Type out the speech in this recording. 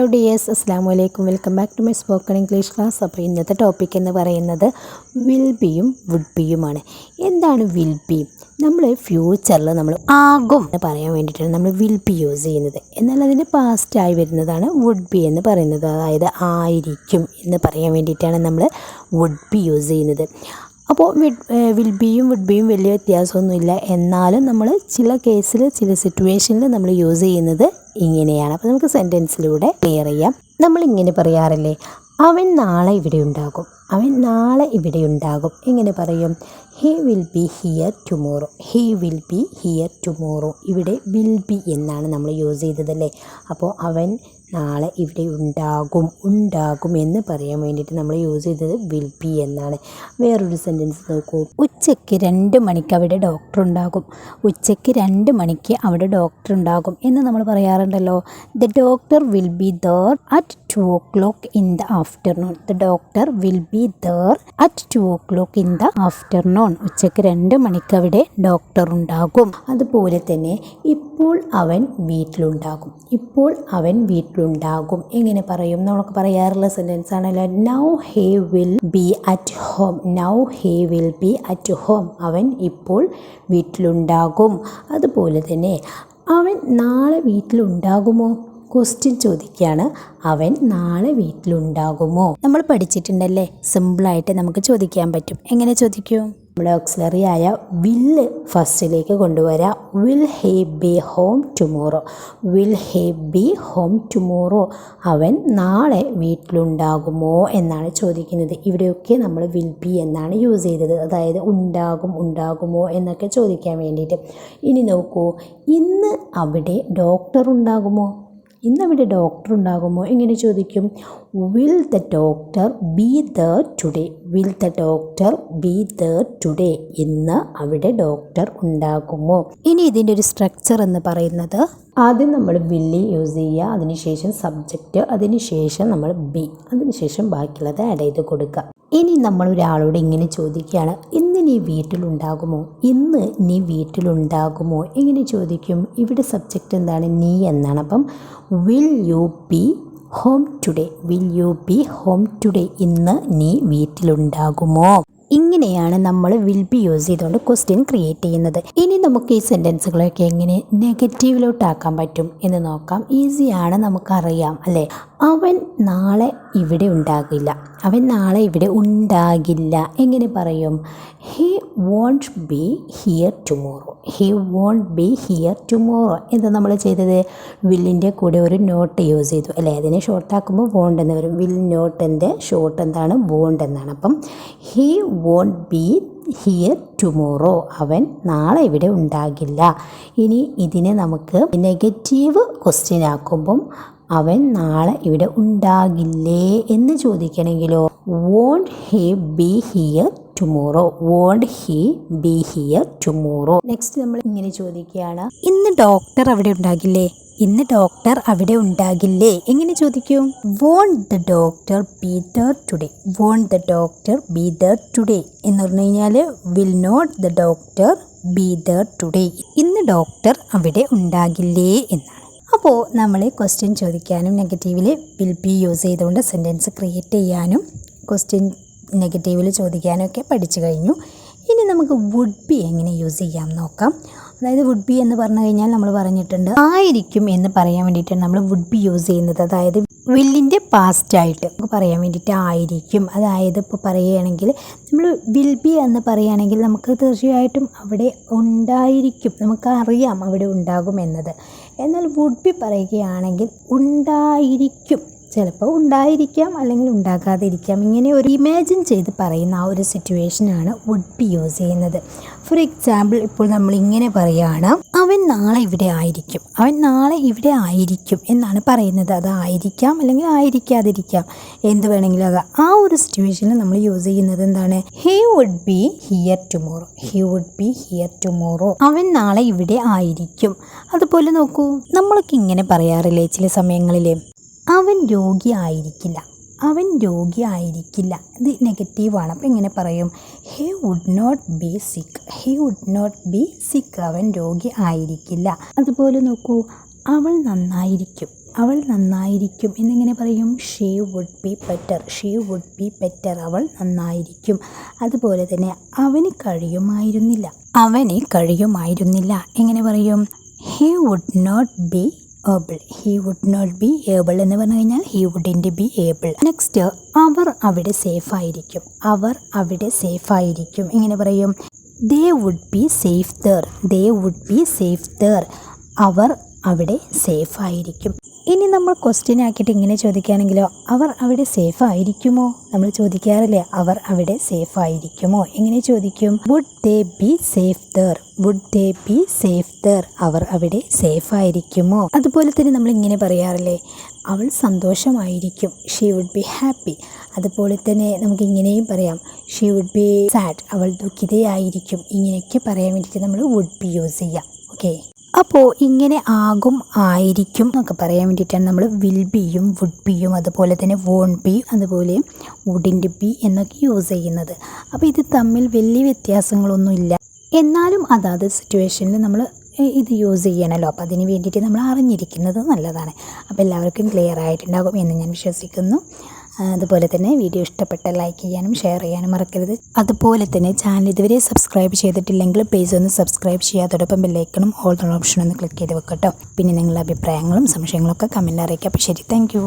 Hello dears, അസ്സാമു അലൈക്കും. Welcome back to my spoken English class. അപ്പോൾ ഇന്നത്തെ ടോപ്പിക് എന്ന് പറയുന്നത് വിൽ ബിയും വുഡ് ബിയുമാണ്. എന്താണ് വിൽ ബി? നമ്മൾ ഫ്യൂച്ചറിൽ നമ്മൾ ആകും എന്ന് പറയാൻ വേണ്ടിയിട്ടാണ് നമ്മൾ വിൽ ബി യൂസ് ചെയ്യുന്നത്. എന്നാൽ അതിൻ്റെ പാസ്റ്റായി വരുന്നതാണ് വുഡ് ബി എന്ന് പറയുന്നത്. അതായത് ആയിരിക്കും എന്ന് പറയാൻ വേണ്ടിയിട്ടാണ് നമ്മൾ വുഡ് ബി യൂസ് ചെയ്യുന്നത്. അപ്പോൾ വിൽ ബിയും വുഡ് ബിയും വലിയ വ്യത്യാസമൊന്നുമില്ല. എന്നാലും നമ്മൾ ചില കേസിൽ ചില സിറ്റുവേഷനിൽ നമ്മൾ യൂസ് ചെയ്യുന്നത് ഇങ്ങനെയാണ്. അപ്പോൾ നമുക്ക് സെൻറ്റൻസിലൂടെ ക്ലിയർ ചെയ്യാം. നമ്മളിങ്ങനെ പറയാറില്ലേ, അവൻ നാളെ ഇവിടെ ഉണ്ടാകും, അവൻ നാളെ ഇവിടെ ഉണ്ടാകും. എങ്ങനെ പറയും? He will be here tomorrow, he will be here tomorrow. ഇവിടെ വിൽ ബി എന്നാണ് നമ്മൾ യൂസ് ചെയ്തതല്ലേ. അപ്പോൾ അവൻ നാളെ ഇവിടെ ഉണ്ടാകും എന്ന് പറയാൻ വേണ്ടിയിട്ട് നമ്മൾ യൂസ് ചെയ്തത് വിൽ ബി എന്നാണ്. വേറൊരു സെൻറ്റൻസ് നോക്കൂ. ഉച്ചയ്ക്ക് 2 മണിക്ക് അവിടെ ഡോക്ടർ ഉണ്ടാകും, ഉച്ചയ്ക്ക് 2 മണിക്ക് അവിടെ ഡോക്ടർ ഉണ്ടാകും എന്ന് നമ്മൾ പറയാറുണ്ടല്ലോ. The doctor will be there at 2 o'clock in the afternoon. The doctor will be there at 2 o'clock in the afternoon. ഉച്ചയ്ക്ക് 2 മണിക്ക് അവിടെ ഡോക്ടർ ഉണ്ടാകും. അതുപോലെ തന്നെ ഇപ്പോൾ അവൻ വീട്ടിലുണ്ടാകും, ഇപ്പോൾ അവൻ വീട്ടിലുണ്ടാകും എങ്ങനെ പറയും? നമുക്ക് പറയാറുള്ള സെൻറ്റൻസ് ആണല്ലോ. Now he will be at home, now he will be at home. അവൻ ഇപ്പോൾ വീട്ടിലുണ്ടാകും. അതുപോലെ തന്നെ അവൻ നാളെ വീട്ടിലുണ്ടാകുമോ? ക്വസ്റ്റ്യൻ ചോദിക്കുകയാണ്, അവൻ നാളെ വീട്ടിലുണ്ടാകുമോ? നമ്മൾ പഠിച്ചിട്ടുണ്ടല്ലേ, സിമ്പിളായിട്ട് നമുക്ക് ചോദിക്കാൻ പറ്റും. എങ്ങനെ ചോദിക്കും? നമ്മുടെ ഓക്സിലറി ആയ വില്ല് ഫസ്റ്റിലേക്ക് കൊണ്ടുവരാം. Will he B home tomorrow, will he B home tomorrow. അവൻ നാളെ വീട്ടിലുണ്ടാകുമോ എന്നാണ് ചോദിക്കുന്നത്. ഇവിടെയൊക്കെ നമ്മൾ വിൽ ബി എന്നാണ് യൂസ് ചെയ്തത്. അതായത് ഉണ്ടാകുമോ എന്നൊക്കെ ചോദിക്കാൻ വേണ്ടിയിട്ട്. ഇനി നോക്കൂ, ഇന്ന് അവിടെ ഡോക്ടർ ഉണ്ടാകുമോ? ഇന്നവിടെ ഡോക്ടർ ഉണ്ടാകുമോ എങ്ങനെ ചോദിക്കും? Will the doctor be there today, will the doctor be there today. ഇന്ന് അവിടെ ഡോക്ടർ ഉണ്ടാകുമോ? ഇനി ഇതിൻ്റെ ഒരു സ്ട്രക്ചർ എന്ന് പറയുന്നത്, ആദ്യം നമ്മൾ വില്ല് യൂസ് ചെയ്യുക, അതിനുശേഷം സബ്ജക്റ്റ്, അതിനുശേഷം നമ്മൾ ബി, അതിനുശേഷം ബാക്കിയുള്ളത് ആഡ് ചെയ്ത് കൊടുക്കുക. ഇനി നമ്മൾ ഒരാളോട് ഇങ്ങനെ ചോദിക്കുകയാണ്, ഇന്ന് നീ വീട്ടിലുണ്ടാകുമോ? ഇന്ന് നീ വീട്ടിലുണ്ടാകുമോ എങ്ങനെ ചോദിക്കും? ഇവിടെ സബ്ജക്റ്റ് എന്താണ്? നീ എന്നാണ്. അപ്പം will you B home today, will you B home today. ഇന്ന് നീ വീട്ടിലുണ്ടാകുമോ? ഇങ്ങനെയാണ് നമ്മൾ വിൽ ബി യൂസ് ചെയ്തുകൊണ്ട് ക്വസ്റ്റ്യൻ ക്രിയേറ്റ് ചെയ്യുന്നത്. ഇനി നമുക്ക് ഈ സെൻറ്റൻസുകളൊക്കെ എങ്ങനെ നെഗറ്റീവിലോട്ടാക്കാൻ പറ്റും എന്ന് നോക്കാം. ഈസിയാണ്, നമുക്കറിയാം അല്ലേ. അവൻ നാളെ ഇവിടെ ഉണ്ടാകില്ല, അവൻ നാളെ ഇവിടെ ഉണ്ടാകില്ല എങ്ങനെ പറയും? He won't be here tomorrow, he won't be here tomorrow. എന്താ നമ്മൾ ചെയ്തത്? വില്ലിൻ്റെ കൂടെ ഒരു നോട്ട് യൂസ് ചെയ്തു അല്ലേ. അതിനെ ഷോർട്ടാക്കുമ്പോൾ വോണ്ട് എന്ന് വരും. വിൽ നോട്ടിൻ്റെ ഷോർട്ട് എന്താണ്? വോണ്ട് എന്നാണ്. അപ്പം he won't be here tomorrow, അവൻ നാളെ ഇവിടെ ഉണ്ടാകില്ല. ഇനി ഇതിനെ നമുക്ക് നെഗറ്റീവ് ക്വസ്റ്റ്യൻ ആക്കുമ്പം അവൻ നാളെ ഇവിടെ ഉണ്ടാകില്ലേ എന്ന് ചോദിക്കണമെങ്കിലോ, won't he be here tomorrow, won't he be here tomorrow. Next നമ്മൾ ഇങ്ങനെ ചോദിക്കുകയാണ്, ഇന്ന് ഡോക്ടർ അവിടെ ഉണ്ടാകില്ലേ, ഇന്ന് ഡോക്ടർ അവിടെ ഉണ്ടാകില്ലേ എങ്ങനെ ചോദിക്കും? Won't the doctor be there today, won't the doctor be there today എന്ന് പറഞ്ഞു കഴിഞ്ഞാൽ will not the doctor be there today, ഇന്ന് ഡോക്ടർ അവിടെ ഉണ്ടാകില്ലേ എന്നാണ്. അപ്പോൾ നമ്മൾ ക്വസ്റ്റ്യൻ ചോദിക്കാനും നെഗറ്റീവിൽ വിൽ ബി യൂസ് ചെയ്തുകൊണ്ട് സെൻറ്റൻസ് ക്രിയേറ്റ് ചെയ്യാനും ക്വസ്റ്റ്യൻ നെഗറ്റീവിൽ ചോദിക്കാനും ഒക്കെ പഠിച്ചു കഴിഞ്ഞു. ഇനി നമുക്ക് വുഡ് ബി എങ്ങനെ യൂസ് ചെയ്യാം നോക്കാം. അതായത് വുഡ് ബി എന്ന് പറഞ്ഞു കഴിഞ്ഞാൽ നമ്മൾ പറഞ്ഞിട്ടുണ്ട്, ആയിരിക്കും എന്ന് പറയാൻ വേണ്ടിയിട്ടാണ് നമ്മൾ വുഡ് ബി യൂസ് ചെയ്യുന്നത്. അതായത് വില്ലിൻ്റെ പാസ്റ്റായിട്ട് നമുക്ക് പറയാൻ വേണ്ടിയിട്ട് ആയിരിക്കും. അതായത് ഇപ്പോൾ പറയുകയാണെങ്കിൽ നമ്മൾ വിൽ ബി എന്ന് പറയുകയാണെങ്കിൽ നമുക്ക് തീർച്ചയായിട്ടും അവിടെ ഉണ്ടായിരിക്കും, നമുക്കറിയാം അവിടെ ഉണ്ടാകും എന്നത്. എന്നാൽ വുഡ് ബി പറയുകയാണെങ്കിൽ ഉണ്ടായിരിക്കും, ചിലപ്പോൾ ഉണ്ടായിരിക്കാം അല്ലെങ്കിൽ ഉണ്ടാകാതിരിക്കാം. ഇങ്ങനെ ഒരു ഇമാജിൻ ചെയ്ത് പറയുന്ന ആ ഒരു സിറ്റുവേഷനാണ് വുഡ് ബി യൂസ് ചെയ്യുന്നത്. ഫോർ എക്സാമ്പിൾ, ഇപ്പോൾ നമ്മൾ ഇങ്ങനെ പറയുകയാണ്, അവൻ നാളെ ഇവിടെ ആയിരിക്കും, അവൻ നാളെ ഇവിടെ ആയിരിക്കും എന്നാണ് പറയുന്നത്. അതായിരിക്കാം അല്ലെങ്കിൽ ആയിരിക്കാതിരിക്കാം, എന്ത് വേണമെങ്കിലും ആകാം. ആ ഒരു സിറ്റുവേഷനിൽ നമ്മൾ യൂസ് ചെയ്യുന്നത് എന്താണ്? He would be here tomorrow, he would be here tomorrow. അവൻ നാളെ ഇവിടെ ആയിരിക്കും. അതുപോലെ നോക്കൂ, നമ്മളൊക്കെ ഇങ്ങനെ പറയാറില്ലേ ചില സമയങ്ങളിൽ, അവൻ രോഗിയായിരിക്കില്ല, അവൻ രോഗിയായിരിക്കില്ല. ഇത് നെഗറ്റീവാണ്. അപ്പോൾ എങ്ങനെ പറയും? ഹി വുഡ് നോട്ട് ബി സിക്ക്, ഹി വുഡ് നോട്ട് ബി സിക്ക്. അവൻ രോഗി ആയിരിക്കില്ല. അതുപോലെ നോക്കൂ, അവൾ നന്നായിരിക്കും, അവൾ നന്നായിരിക്കും എന്നിങ്ങനെ പറയും. She would be better. She would be better. അവൾ നന്നായിരിക്കും. അതുപോലെ തന്നെ അവന് കഴിയുമായിരുന്നില്ല. അവന് കഴിയുമായിരുന്നില്ല എങ്ങനെ പറയും? He would not be able. He would not be able എന്ന് പറഞ്ഞു കഴിഞ്ഞാൽ he wouldn't be able. Next, അവർ അവിടെ സേഫായിരിക്കും. അവർ അവിടെ സേഫായിരിക്കും എങ്ങനെ പറയും? They would be safe there. They would be safe there. അവർ അവിടെ സേഫായിരിക്കും. ഇനി നമ്മൾ ക്വസ്റ്റ്യൻ ആക്കിയിട്ട് ഇങ്ങനെ ചോദിക്കുകയാണെങ്കിലോ, അവർ അവിടെ സേഫ് ആയിരിക്കുമോ? നമ്മൾ ചോദിക്കാറില്ലേ, അവർ അവിടെ സേഫ് ആയിരിക്കുമോ? എങ്ങനെ ചോദിക്കും? Would they be safe there. Would they be safe there. അവർ അവിടെ സേഫ് ആയിരിക്കുമോ? അതുപോലെ തന്നെ നമ്മൾ ഇങ്ങനെ പറയാറില്ലേ, അവൾ സന്തോഷമായിരിക്കും. She would be happy. അതുപോലെ തന്നെ നമുക്ക് ഇങ്ങനെയും പറയാം, ഷീ വുഡ് ബി സാഡ്. അവൾ ദുഃഖിതയായിരിക്കും. ഇങ്ങനെയൊക്കെ പറയാൻ വേണ്ടിയിട്ട് നമ്മൾ വുഡ് ബി യൂസ് ചെയ്യാം. ഓക്കെ, അപ്പോൾ ഇങ്ങനെ ആകും, ആയിരിക്കും എന്നൊക്കെ പറയാൻ വേണ്ടിയിട്ടാണ് നമ്മൾ വിൽ ബിയും വുഡ് ബിയും അതുപോലെ തന്നെ വോൺ ബി അതുപോലെ വുഡിൻ്റ് ബി എന്നൊക്കെ യൂസ് ചെയ്യുന്നത്. അപ്പോൾ ഇത് തമ്മിൽ വലിയ വ്യത്യാസങ്ങളൊന്നുമില്ല. എന്നാലും അതാത് സിറ്റുവേഷനിൽ നമ്മൾ ഇത് യൂസ് ചെയ്യണമല്ലോ. അപ്പോൾ അതിന് വേണ്ടിയിട്ട് നമ്മൾ അറിഞ്ഞിരിക്കുന്നത് നല്ലതാണ്. അപ്പോൾ എല്ലാവർക്കും ക്ലിയർ ആയിട്ടുണ്ടാകും എന്ന് ഞാൻ വിശ്വസിക്കുന്നു. അതുപോലെ തന്നെ വീഡിയോ ഇഷ്ടപ്പെട്ട ലൈക്ക് ചെയ്യാനും ഷെയർ ചെയ്യാനും മറക്കരുത്. അതുപോലെ തന്നെ ചാനൽ ഇതുവരെ സബ്സ്ക്രൈബ് ചെയ്തിട്ടില്ലെങ്കിൽ പ്ലീസ് ഒന്ന് സബ്സ്ക്രൈബ് ചെയ്യുക. അതോടൊപ്പം ബെല്ലൈക്കണും ഓൾ ഓപ്ഷൻ ഒന്ന് ക്ലിക്ക് ചെയ്ത് വെക്കട്ടോ. പിന്നെ നിങ്ങളുടെ അഭിപ്രായങ്ങളും സംശയങ്ങളൊക്കെ കമൻറ്റിൽ അറിയിക്കുക. അപ്പോൾ ശരി, താങ്ക് യു.